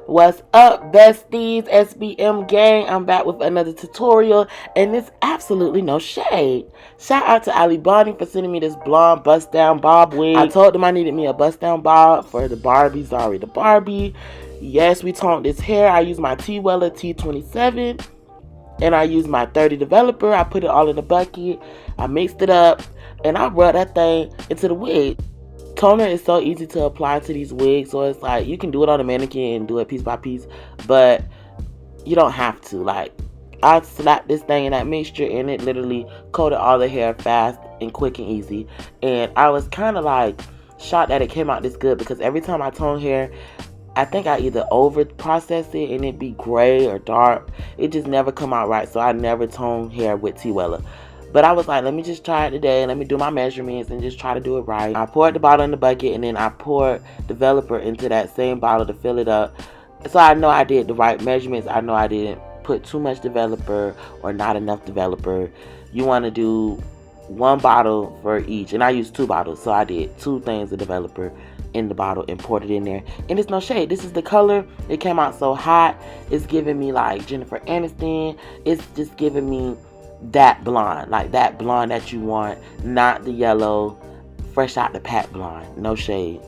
What's up, besties? SBM gang. I'm back with another tutorial, and it's absolutely no shade. Shout out to Alibonnie for sending me this blonde bust down bob wig. I told them I needed me a bust down bob for the Barbie, Zari the Barbie. Yes, we toned this hair. I used my T Wella T27, and I used my 30 developer. I put it all in a bucket. I mixed it up, and I rubbed that thing into the wig. Toner is so easy to apply to these wigs, so it's like you can do it on a mannequin and do it piece by piece, but you don't have to. Like, I slapped this thing in that mixture and it literally coated all the hair fast and quick and easy. And I was kind of like shocked that it came out this good, because every time I tone hair, I think I either over process it and it be gray or dark. It just never come out right, so I never tone hair with T Wella. But I was like, let me just try it today. Let me do my measurements and just try to do it right. I poured the bottle in the bucket, and then I poured developer into that same bottle to fill it up. So I know I did the right measurements. I know I didn't put too much developer or not enough developer. You want to do one bottle for each. And I used 2 bottles. So I did 2 things of developer in the bottle and poured it in there. And it's no shade. This is the color. It came out so hot. It's giving me like Jennifer Aniston. It's just giving me that blonde, like that blonde that you want, not the yellow fresh out the pack blonde. No shade.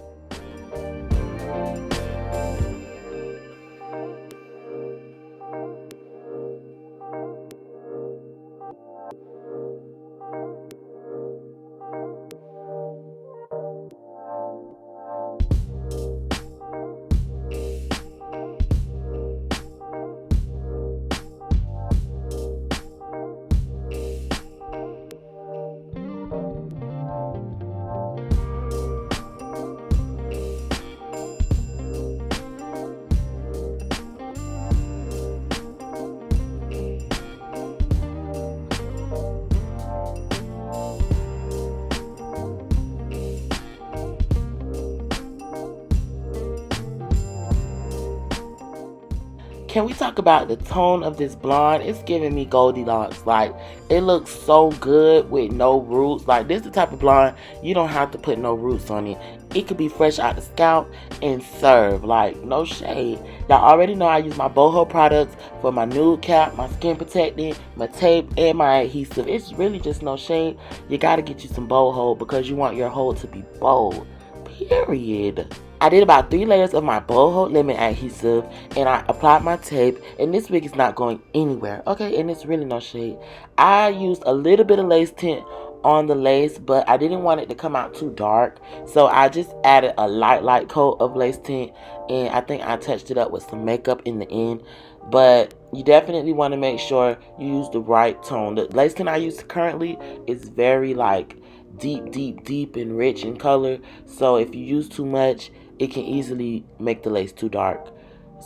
Can we talk about the tone of this blonde? It's giving me Goldilocks. Like, it looks so good with no roots. Like, this is the type of blonde you don't have to put no roots on it. It could be fresh out the scalp and serve. Like, no shade. Y'all already know I use my boho products for my nude cap, my skin protectant, my tape, and my adhesive. It's really just no shade. You gotta get you some boho because you want your hold to be bold. Period. I did about 3 layers of my boho lemon adhesive, and I applied my tape, and this wig is not going anywhere, okay? And it's really no shade. I used a little bit of lace tint on the lace, but I didn't want it to come out too dark, so I just added a light coat of lace tint, and I think I touched it up with some makeup in the end. But you definitely want to make sure you use the right tone. The lace tint I use currently is very like deep and rich in color, so if you use too much, it can easily make the lace too dark.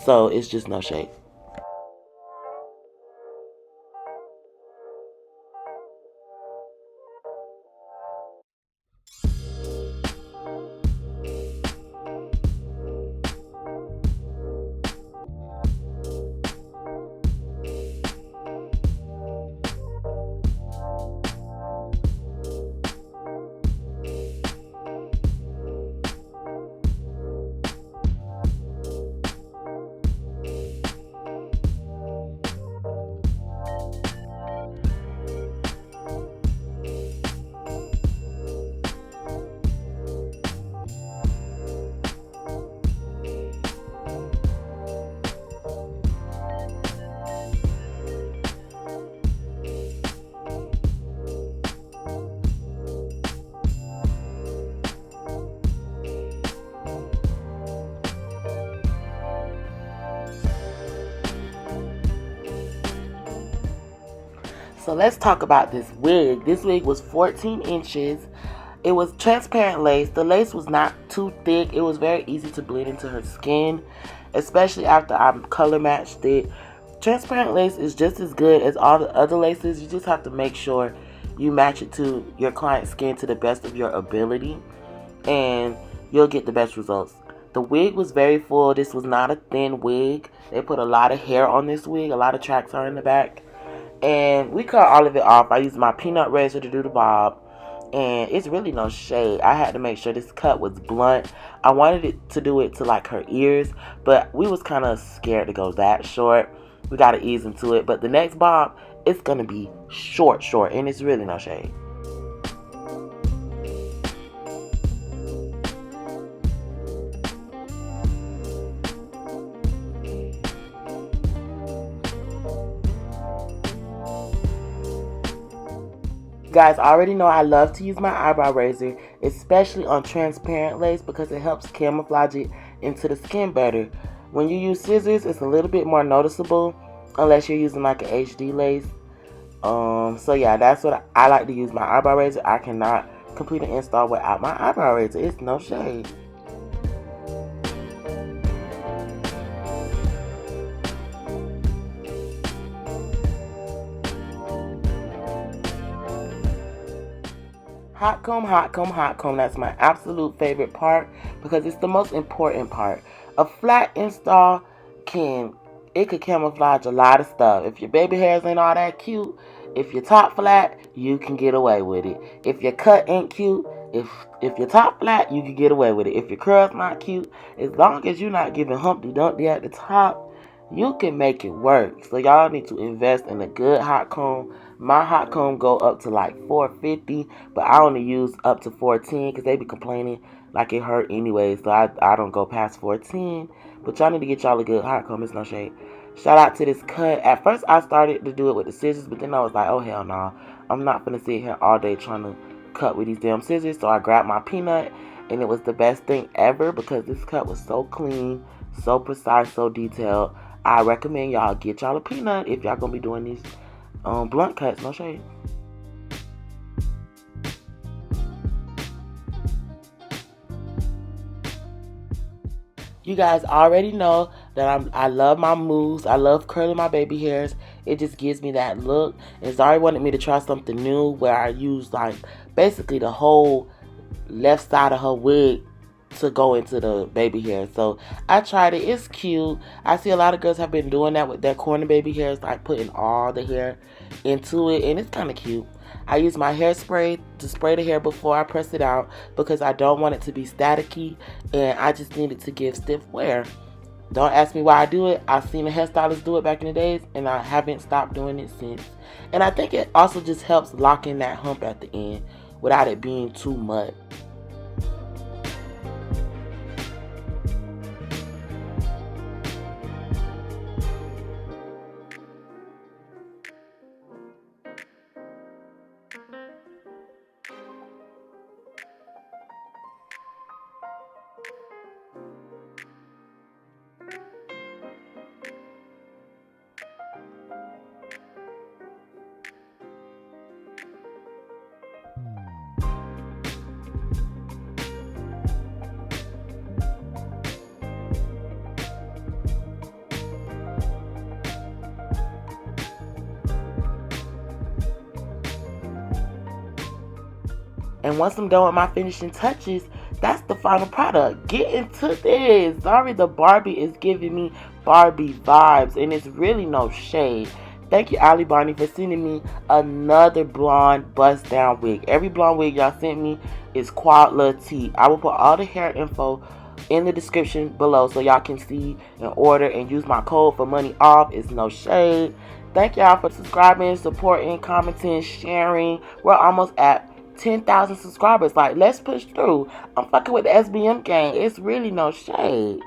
So it's just no shade. So let's talk about this wig. This wig was 14 inches. It was transparent lace. The lace was not too thick. It was very easy to blend into her skin, especially after I color matched it. Transparent lace is just as good as all the other laces. You just have to make sure you match it to your client's skin to the best of your ability, and you'll get the best results. The wig was very full. This was not a thin wig. They put a lot of hair on this wig. A lot of tracks are in the back. And we cut all of it off. I used my peanut razor to do the bob. and it's really no shade. I had to make sure this cut was blunt. I wanted it to do it to like her ears, but we was kind of scared to go that short. We got to ease into it, but the next bob, it's going to be short, and it's really no shade. Guys, I already know I love to use my eyebrow razor, especially on transparent lace, because it helps camouflage it into the skin better. When you use scissors, it's a little bit more noticeable, unless you're using like an HD lace. So yeah, that's what I like to use my eyebrow razor. I cannot complete an install without my eyebrow razor. It's no shade. Hot comb, hot comb, hot comb. That's my absolute favorite part because it's the most important part. A flat install could camouflage a lot of stuff. If your baby hairs ain't all that cute, if your top flat, you can get away with it. If your cut ain't cute, if your top flat, you can get away with it. If your curl's not cute, as long as you're not giving Humpty Dumpty at the top, you can make it work. So y'all need to invest in a good hot comb. My hot comb go up to like $4.50, but I only use up to $4.10 because they be complaining like it hurt anyway. So I don't go past $4.10. But y'all need to get y'all a good hot comb. It's no shade. Shout out to this cut. At first I started to do it with the scissors, but then I was like, oh hell no. I'm not gonna sit here all day trying to cut with these damn scissors. So I grabbed my peanut, and it was the best thing ever because this cut was so clean, so precise, so detailed. I recommend y'all get y'all a peanut if y'all gonna be doing these blunt cuts. No shade. You guys already know that I love my moves. I love curling my baby hairs. It just gives me that look. And Zari wanted me to try something new where I use like basically the whole left side of her wig to go into the baby hair. So I tried it. It's cute. I see a lot of girls have been doing that with their corner baby hairs, like putting all the hair into it, and it's kind of cute. I use my hairspray to spray the hair before I press it out because I don't want it to be staticky, and I just need it to give stiff wear. Don't ask me why I do it. I've seen a hairstylist do it back in the days, and I haven't stopped doing it since. And I think it also just helps lock in that hump at the end without it being too much. And once I'm done with my finishing touches, that's the final product. Get into this. Zari the Barbie is giving me Barbie vibes, and it's really no shade. Thank you, Alibonnie, for sending me another blonde bust down wig. Every blonde wig y'all sent me is quality. I will put all the hair info in the description below so y'all can see and order and use my code for money off. It's no shade. Thank y'all for subscribing, supporting, commenting, sharing. We're almost at 10,000 subscribers. Like, let's push through. I'm fucking with the SBM gang. It's really no shade.